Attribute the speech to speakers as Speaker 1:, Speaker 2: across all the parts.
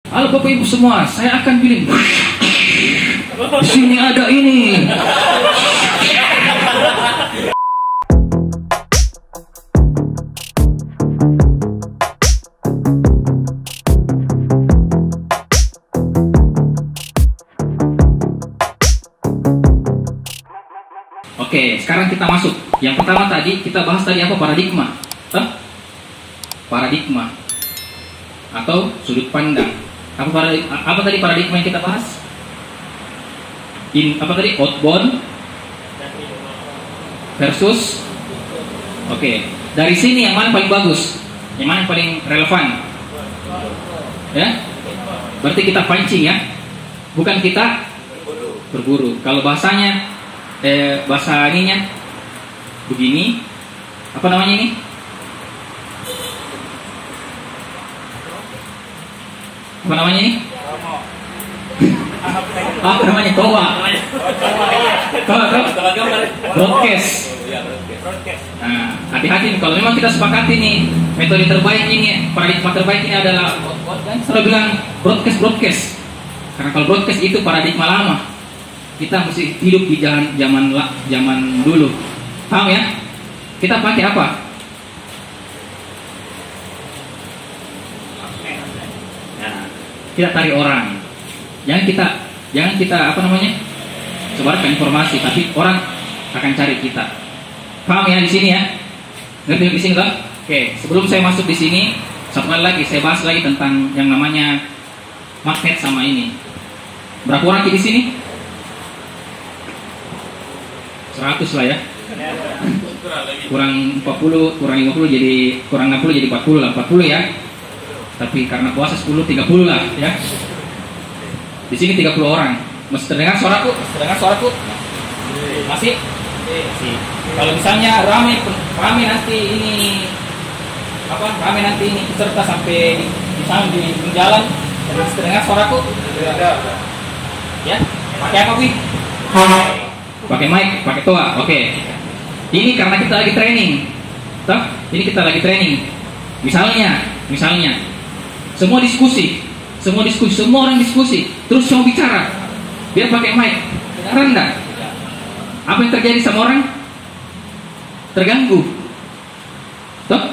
Speaker 1: Halo Bapak Ibu semua, saya akan pilih. Di sini ada ini. Oke, sekarang kita masuk. Yang pertama tadi kita bahas tadi apa? Paradigma. Paradigma atau sudut pandang. Apa tadi paradigma yang kita bahas? Apa tadi? Outbound versus. Oke, dari sini yang mana paling bagus? Yang mana yang paling relevan? Ya, berarti kita pancing ya, bukan kita berburu. Kalau bahasanya, bahasa ininya begini, apa namanya ini? Apa namanya ini? Apa namanya? Toa. Broadcast. Nah, hati-hati nih, kalau memang kita sepakati nih metode terbaik ini, paradigma terbaik ini adalah saya bilang broadcast. Karena kalau broadcast itu paradigma lama, kita mesti hidup di zaman dulu. Paham ya? Kita pakai apa? Nah, kita tarik orang. Jangan kita apa namanya? Sebarkan informasi, tapi orang akan cari kita. Paham ya di sini ya? Ngerti di sini kan? Oke, sebelum saya masuk di sini, satu kali lagi saya bahas lagi tentang yang namanya magnet sama ini. Berapa orang di sini? 100 lah ya. Kurang 40, kurang 50 jadi kurang 60 jadi 40 lah, 40 ya. Tapi karena puasa 10 30 lah ya. Di sini 30 orang. Masih terdengar suaraku? Masih? Kalau misalnya ramai nanti ini ramai nanti ini peserta sampai di sana di jalan, masih terdengar suaraku? Ya? Pakai apa, Wi? Pakai mic, pakai toa. Oke. Ini karena kita lagi training. Toh? Ini kita lagi training. Misalnya semua orang diskusi, terus mau bicara. Dia pakai mic. Rendah. Apa yang terjadi sama orang? Terganggu. Toh?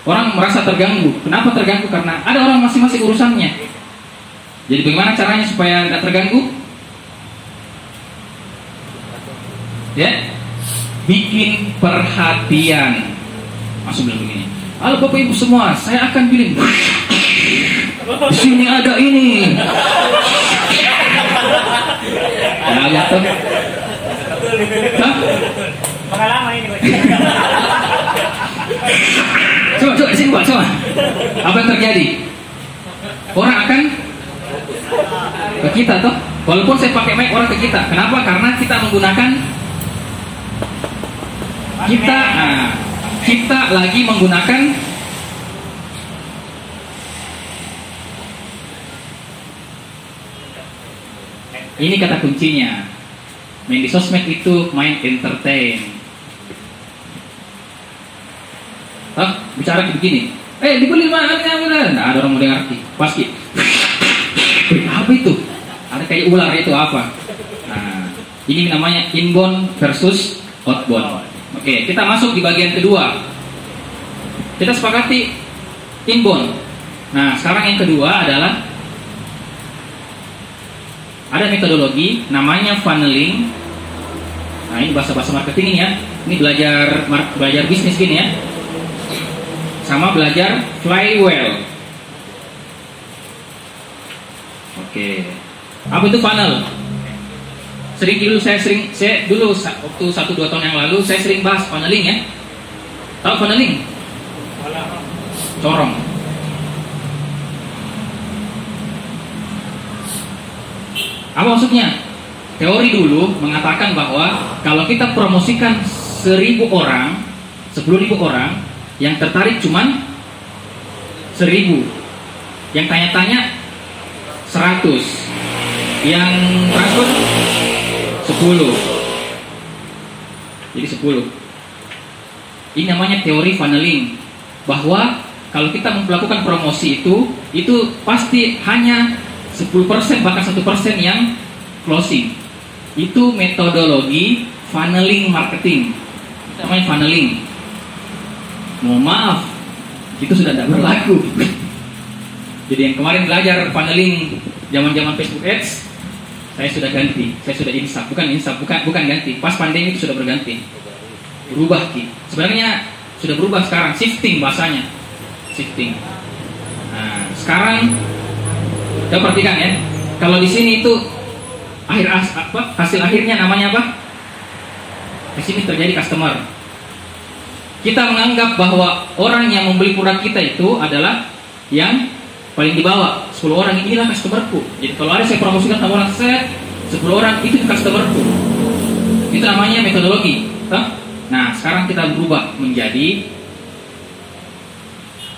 Speaker 1: Orang merasa terganggu. Kenapa terganggu? Karena ada orang masing-masing urusannya. Jadi bagaimana caranya supaya tidak terganggu? Ya, bikin perhatian. Masuk bilang begini. Halo Bapak Ibu semua, saya akan pilih. Di sini ada ini. Ya, lihat tuh.
Speaker 2: Pengalaman ini.
Speaker 1: Coba sini Pak, coba. Apa yang terjadi? Orang akan ke kita toh. Walaupun saya pakai mic, orang ke kita. Kenapa? Karena kita menggunakan kita lagi menggunakan ini kata kuncinya. Main di sosmed itu main entertain. Bicara begini. Dibeli mana? Nah, ada orang mau ngerti. Pasti. Apa itu? Ada kayak ular itu apa? Nah, ini namanya inbound versus outbound. Oke, kita masuk di bagian kedua. Kita sepakati inbound. Nah, sekarang yang kedua adalah ada metodologi namanya funneling. Nah, ini bahasa marketing ini ya. Ini belajar bisnis gini ya. Sama belajar flywheel. Oke. Apa itu funnel? Saya dulu waktu 1-2 tahun yang lalu saya sering bahas funneling ya. Tahu funneling? Corong. Apa maksudnya? Teori dulu mengatakan bahwa kalau kita promosikan 1000 orang, 10.000 orang, yang tertarik cuman 1000, yang tanya-tanya 100, yang transfer 10. Jadi 10. Ini namanya teori funneling, bahwa kalau kita melakukan promosi itu pasti hanya 10% bahkan 1% yang closing. Itu metodologi funneling marketing. Namanya funneling. Mohon maaf, itu sudah tidak berlaku. Jadi yang kemarin belajar funneling zaman-zaman Facebook Ads, saya sudah ganti, saya sudah insaf, bukan ganti. Pas pandemi itu sudah berganti, berubah Ki. Sebenarnya sudah berubah sekarang, shifting bahasanya, shifting. Nah, sekarang kita perhatikan ya, kalau di sini itu hasil akhirnya namanya apa? Di sini terjadi customer. Kita menganggap bahwa orang yang membeli produk kita itu adalah yang paling di bawah. 10 orang inilah customerku. Jadi kalau ada saya promosikan sama orang saya, 10 orang itu customerku. Itu namanya metodologi. Nah, sekarang kita berubah menjadi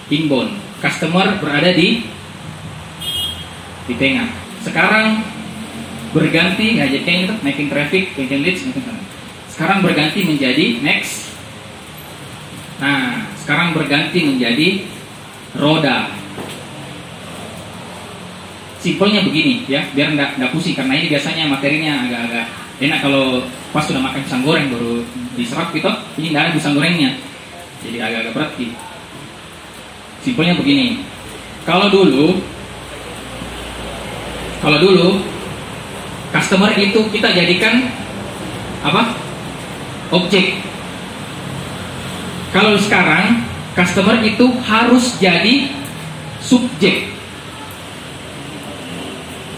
Speaker 1: inbound. Customer berada di tengah. Sekarang berganti, nggak jadi itu making traffic, making leads, sekarang berganti menjadi next. Nah, sekarang berganti menjadi roda. Simpelnya begini ya, biar nggak pusing, karena ini biasanya materinya agak-agak enak kalau pas sudah makan pisang goreng baru diserap gitu. Ini nggak ada pisang gorengnya, jadi agak-agak berat gitu. Simpelnya begini. Kalau dulu customer itu kita jadikan apa? Objek. Kalau sekarang customer itu harus jadi subjek.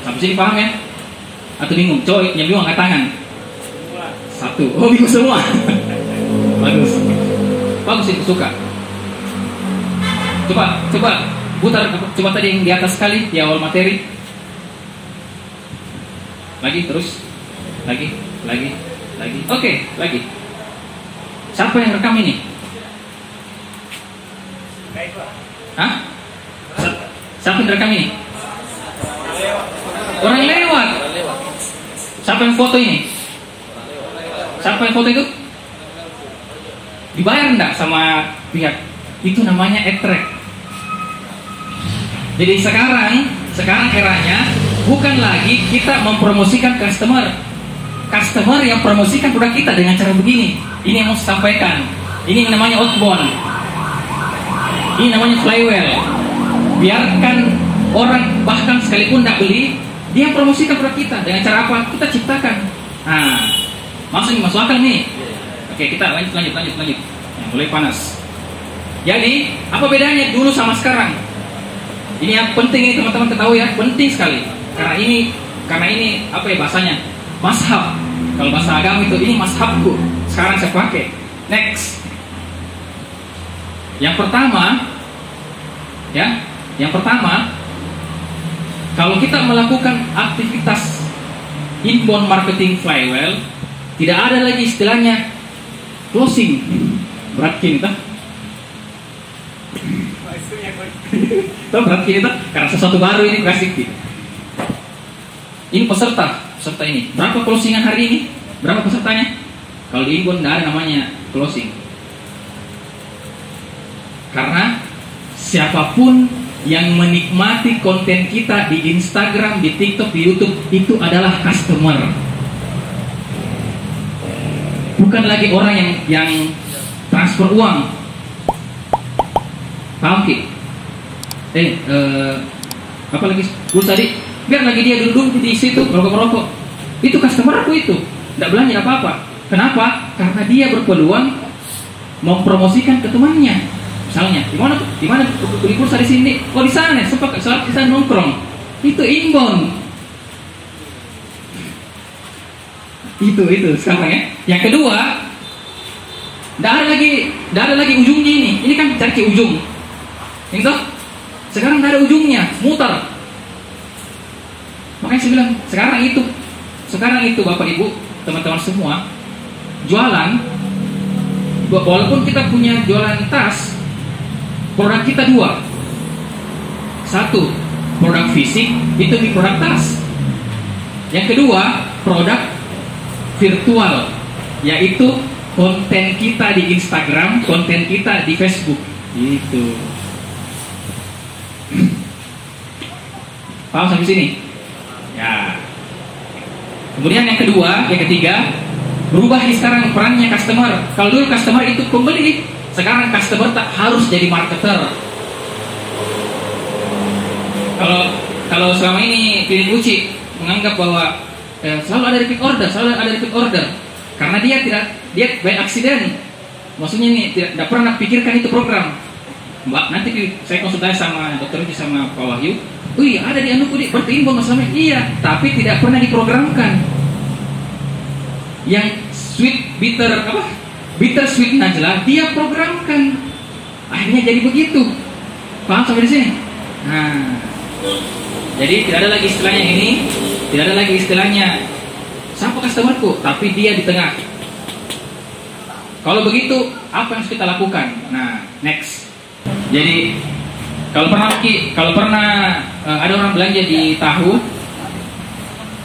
Speaker 1: Sampai sini paham ya? Atau bingung? Coba yang bingung angkat tangan. 1. Oh, bingung semua. Bagus. Bagus, itu suka. Coba putar, coba tadi yang di atas sekali di awal materi. Lagi terus. Lagi. Oke, lagi. Siapa yang rekam ini? Hah? Siapa yang rekam ini? Orang lewat. Siapa yang foto ini? Siapa yang foto itu? Dibayar enggak sama pihak? Itu namanya attract. Jadi sekarang eranya bukan lagi kita mempromosikan customer. Customer yang promosikan produk kita dengan cara begini. Ini yang mau saya sampaikan. Ini namanya outbound. Ini namanya flywheel. Biarkan orang bahkan sekalipun tidak beli, dia promosikan produk kita dengan cara apa? Kita ciptakan. Nah, masuk akal nih. Oke, kita lanjut. Mulai panas. Jadi, apa bedanya dulu sama sekarang? Ini yang penting ini teman-teman ketahui ya, penting sekali. Karena ini apa ya bahasanya? Mazhab. Kalau bahasa agama itu ini mazhabku. Sekarang saya pakai. Next. Yang pertama, kalau kita melakukan aktivitas inbound marketing flywheel, tidak ada lagi istilahnya closing. Berat kita. Berat kita karena sesuatu baru ini kasih. Ini peserta ini. Berapa closingan hari ini? Berapa pesertanya? Kalau di inbound tidak ada namanya closing. Karena siapapun yang menikmati konten kita di Instagram, di TikTok, di YouTube itu adalah customer. Bukan lagi orang yang transfer uang. Paham Ki? Apa lagi? Gue tadi biar lagi dia duduk di situ merokok. Itu customer aku itu. Tidak belanja apa-apa. Kenapa? Karena dia berpeluang mempromosikan ke temannya. Misalnya, di mana beli pulsa di sini? Oh, di sana, sempat di sana nongkrong. Itu inbound. Itu sekarang ya. Yang kedua, tidak ada lagi ujungnya ini. Ini kan cari ujung. Itu sekarang tidak ada ujungnya, muter. Makanya saya bilang sekarang itu Bapak Ibu, teman-teman semua, jualan. Walaupun kita punya jualan tas, produk kita 2. 1, produk fisik, itu di produk tas. Yang kedua, produk virtual, yaitu konten kita di Instagram, konten kita di Facebook. Gitu. Paham sampai sini? Kemudian yang ketiga, berubah sekarang perannya customer. Kalau dulu customer itu pembeli, sekarang customer tak harus jadi marketer. Kalau selama ini Philip Uchi menganggap bahwa selalu ada repeat order, karena dia by accident. Maksudnya ini tidak pernah pikirkan itu program. Mbak, nanti saya konsultasi sama dokter Uchi sama Pak Wahyu. Wih, ada di anuku di berarti ini masalahnya. Iya, tapi tidak pernah diprogramkan. Yang bitter sweet najla dia programkan. Akhirnya jadi begitu. Paham sampai di sini? Nah, jadi tidak ada lagi istilahnya ini, tidak ada lagi istilahnya siapa customerku, tapi dia di tengah. Kalau begitu, apa yang harus kita lakukan? Nah, next. Jadi kalau pernah ada orang belanja di tahu,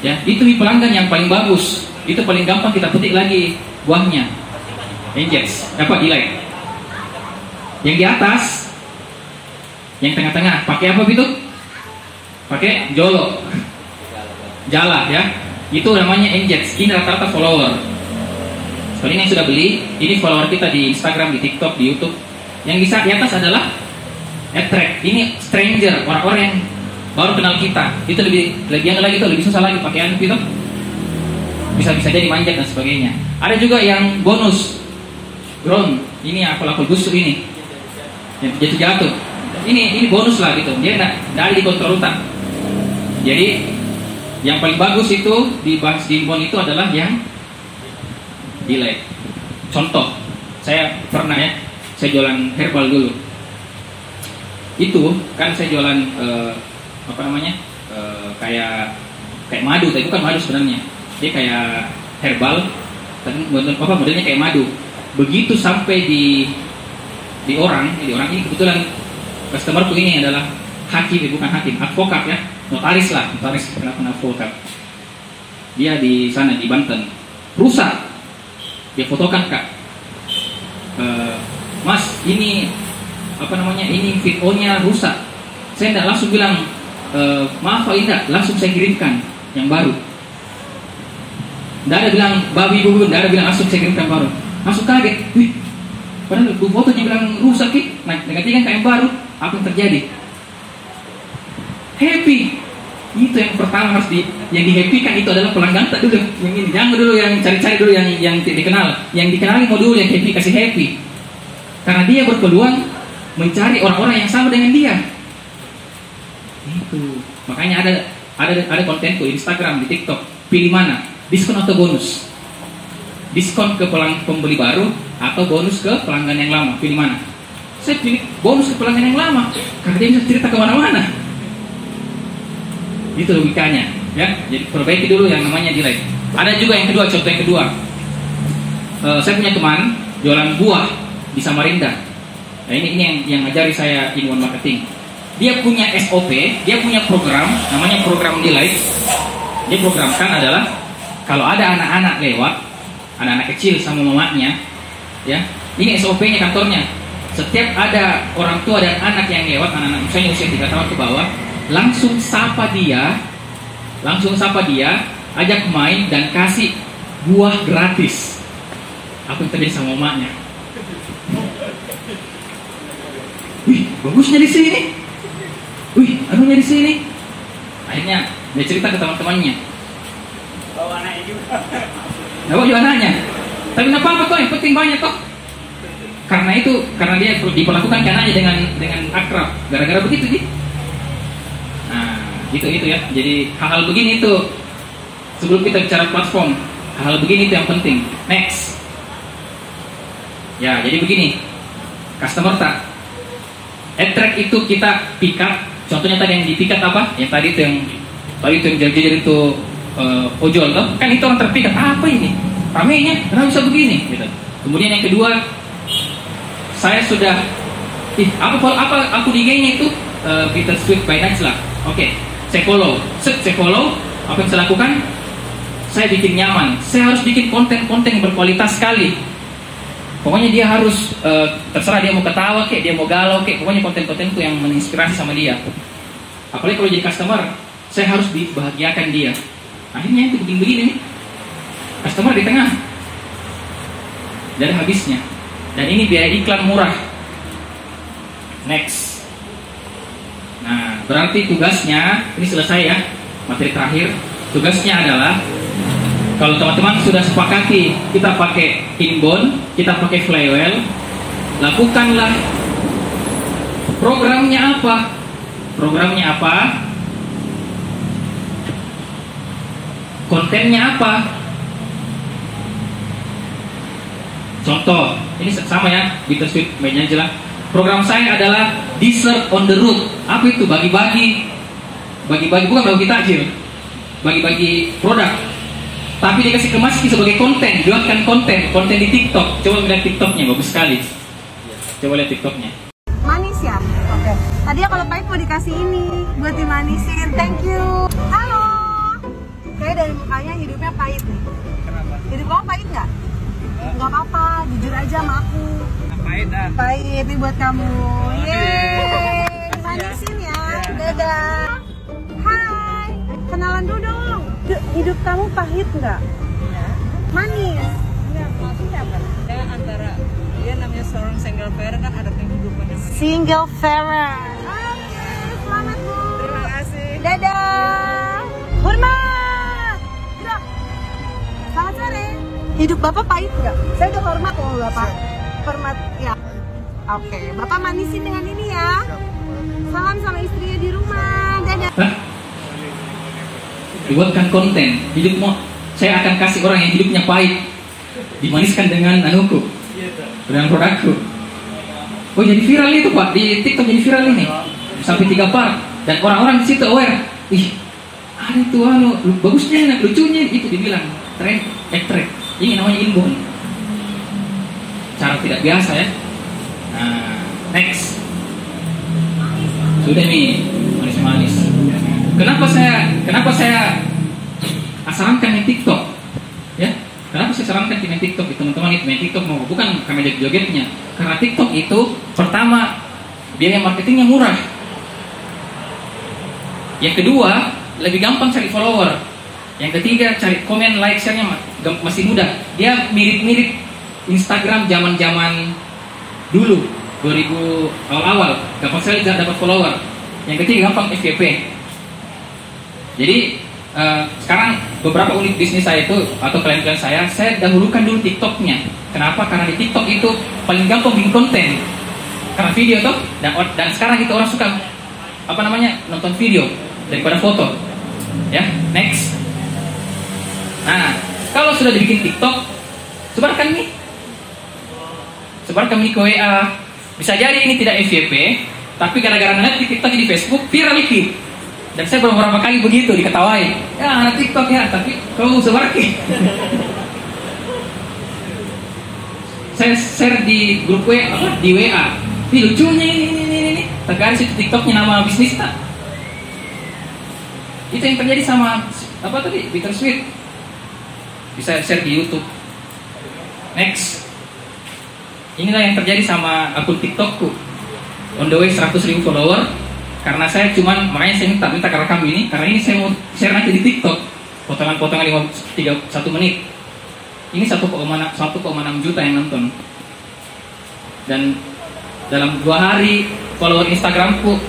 Speaker 1: ya itu di pelanggan yang paling bagus, itu paling gampang kita petik lagi buahnya, injeks, dapat delay. Yang di atas, yang tengah-tengah, pakai apa itu? Pakai jala ya, itu namanya injeks. Ini rata-rata follower. Soalnya ini yang sudah beli, ini follower kita di Instagram, di TikTok, di YouTube. Yang di atas adalah attract. Ini stranger, orang-orang yang baru kenal kita. Itu lebih lagi itu lebih susah lagi pakai anu gitu. Bisa jadi manjat dan sebagainya. Ada juga yang bonus ground. Ini apel busuk ini. Yang jatuh. Ini bonus lah gitu. Dia enggak ada di kontrol utang. Jadi yang paling bagus itu di bon itu adalah yang delay. Contoh, saya pernah ya, saya jualan herbal dulu. Itu kan saya jualan kayak madu, tapi bukan madu sebenarnya. Dia kayak herbal, tapi modelnya kayak madu. Begitu sampai di orang ini kebetulan customerku ini adalah bukan hakim, advokat ya, notaris advokat. Dia di sana di Banten, rusak. Dia fotokan Kak. Mas, ini ini VO-nya rusak. Saya tidak langsung bilang maaf Pak, tidak, langsung saya kirimkan yang baru. Tidak ada bilang babi bu, tidak ada bilang langsung saya kirimkan baru. Langsung kaget, wih, padahal bu fotonya bilang rusak ki. Nah, gantikan ke yang baru, apa yang terjadi? Happy. Itu yang pertama harus yang di-happy-kan itu adalah pelanggan tak dulu. Yang ini jangan dulu yang cari-cari dulu yang dikenal. Yang dikenali mau dulu yang happy, kasih happy. Karena dia berpeluang mencari orang-orang yang sama dengan dia. Itu. Makanya ada kontenku di Instagram, di TikTok. Pilih mana? Diskon atau bonus? Diskon ke pembeli baru atau bonus ke pelanggan yang lama? Pilih mana? Saya pilih bonus ke pelanggan yang lama. Karena dia bisa cerita kemana-mana. Itu logikanya, ya. Jadi perbaiki dulu yang namanya delay. Ada juga yang kedua, contoh yang kedua. Saya punya teman jualan buah di Samarinda. Nah, ini yang ngajari saya in one marketing. Dia punya SOP, dia punya program, namanya program delay. Dia programkan adalah kalau ada anak-anak lewat, anak-anak kecil sama mamanya, ya. Ini SOP-nya kantornya. Setiap ada orang tua dan anak yang lewat, anak-anak misalnya usia 3 tahun ke bawah, langsung sapa dia, ajak main dan kasih buah gratis. Apa yang terjadi sama mamanya? Wih, bagusnya di sini. Wih, anunya di sini. Akhirnya dia cerita ke teman-temannya. Bawa anaknya juga. Bawa juga anaknya. Tapi nggak apa-apa kok, yang penting banyak kok. Karena dia diperlakukan ke anaknya dengan akrab. Gara-gara begitu sih. Nah, itu ya. Jadi hal-hal begini itu sebelum kita bicara platform, hal-hal begini itu yang penting. Next. Ya, jadi begini. Customer tak attract itu kita pick up. Contohnya tadi yang di pick up apa? Yang tadi itu yang jajar itu ojol toh. Kan itu orang terpikat. Apa ini? Ramenya, kenapa bisa begini? Gitu. Kemudian yang kedua, saya sudah apa aku di IG-nya itu Bittersweet by Najla. Oke, saya follow. Apa yang saya lakukan? Saya bikin nyaman. Saya harus bikin konten-konten yang berkualitas sekali. Pokoknya dia harus terserah dia mau ketawa kek, dia mau galau kek. Pokoknya konten-konten itu yang menginspirasi sama dia. Apalagi kalau jadi customer, saya harus dibahagiakan dia. Akhirnya itu begini nih. customer di tengah, dan habisnya. Dan ini biaya iklan murah. Next. Nah, berarti tugasnya ini selesai ya, materi terakhir. Tugasnya adalah, kalau teman-teman sudah sepakati kita pakai inbound, kita pakai flywheel, lakukanlah. Programnya apa? Programnya apa? Kontennya apa? Contoh, ini sama ya, Bittersweet mainnya jelas. Program saya adalah dessert on the road. Apa itu? Bagi-bagi bukan bagi takjil, bagi-bagi produk. Tapi dikasih kemas sebagai konten, buatkan konten di TikTok. Coba lihat TikToknya, bagus sekali. Coba lihat TikToknya.
Speaker 2: Manis ya? Oke. Tadi ya kalau pahit mau dikasih ini buat dimanisin. Thank you. Halo. Kayak dari mukanya hidupnya pahit nih.
Speaker 1: Kenapa?
Speaker 2: Hidup kamu pahit nggak? Nggak apa-apa, jujur aja sama aku.
Speaker 1: Pahit dah.
Speaker 2: Pahit nih buat kamu. Yeay, dimanisin ya. Dadah. Hai, kenalan dulu dong. Hidup kamu pahit nggak? Manis.
Speaker 3: Enggak, maksudnya apa? Saya antara dia namanya seorang single parent kan ada kehidupan yang
Speaker 2: Single parent. Oke, selamat Bu.
Speaker 3: Terima kasih.
Speaker 2: Dadah. Hormat. Gerak. Selamat sore. Hidup Bapak pahit nggak? Saya udah hormat loh Bapak. Hormat ya. Oke, Bapak manisin dengan ini ya. Salam sama istrinya di rumah. Dadah.
Speaker 1: Hah? Dibuatkan konten. Hidupmu, saya akan kasih orang yang hidupnya pahit, dimaniskan dengan anuku, dengan produkku. Oh, jadi viral itu Pak, di TikTok jadi viral ini sampai 3 part, dan orang-orang di situ aware. Ih, ada itu bagusnya, lucunya itu dibilang tren. Ini namanya inbound. Cara tidak biasa ya. Nah, next. Sudah nih, manis-manis. Kenapa saya sarankan main TikTok? Ya, kenapa saya sarankan main TikTok? Teman-teman itu main TikTok mau bukan kami joget-jogetnya. Karena TikTok itu pertama biaya marketingnya murah. Yang kedua, lebih gampang cari follower. Yang ketiga, cari komen, like, share-nya masih mudah. Dia mirip-mirip Instagram zaman-zaman dulu, 2000 awal-awal. Gampang sekali dapat follower. Yang ketiga, gampang FYP. Jadi sekarang beberapa unit bisnis saya itu atau klien-klien saya dahulukan dulu TikToknya. Kenapa? Karena di TikTok itu paling gampang bikin konten. Karena video toh, dan sekarang itu orang suka nonton video daripada foto. Ya, next. Nah, kalau sudah dibikin TikTok, sebarkan nih ke WA. Bisa jadi ini tidak FYP, tapi gara-gara ngeliat di TikTok di Facebook viral itu. Dan saya beberapa kali begitu diketawai. Ya, anak TikTok ya, tapi kamu sebarkan. Saya share di grup WA, di WA. Ini lucunya ini. Tergaris itu TikToknya nama bisnis tak? Itu yang terjadi sama Bittersweet. Bisa share di YouTube. Next. Inilah yang terjadi sama akun TikTokku. On the way 100.000 follower. Karena saya makanya saya minta ke rekam ini. Karena ini saya mau share nanti di TikTok. Potongan-potongan 1 menit. Ini 1,6 juta yang nonton. Dan dalam 2 hari follower Instagramku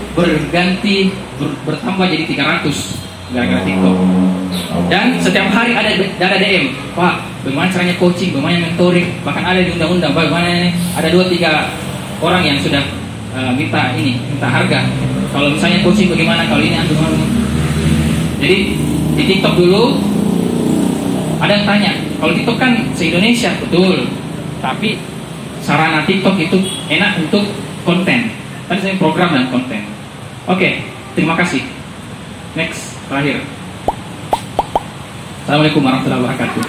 Speaker 1: bertambah jadi 300 gara-gara TikTok. Dan setiap hari ada DM, Pak, bagaimana caranya coaching, bagaimana mentoring, bahkan ada di undang-undang, bagaimana ini ada 2-3 orang yang sudah minta harga. Kalau misalnya coaching bagaimana, kalau ini Jadi di TikTok dulu ada yang tanya, kalau TikTok kan se-Indonesia, betul, tapi sarana TikTok itu enak untuk konten. Tadi saya program dan konten. Oke, terima kasih. Next, terakhir. Assalamualaikum warahmatullahi wabarakatuh.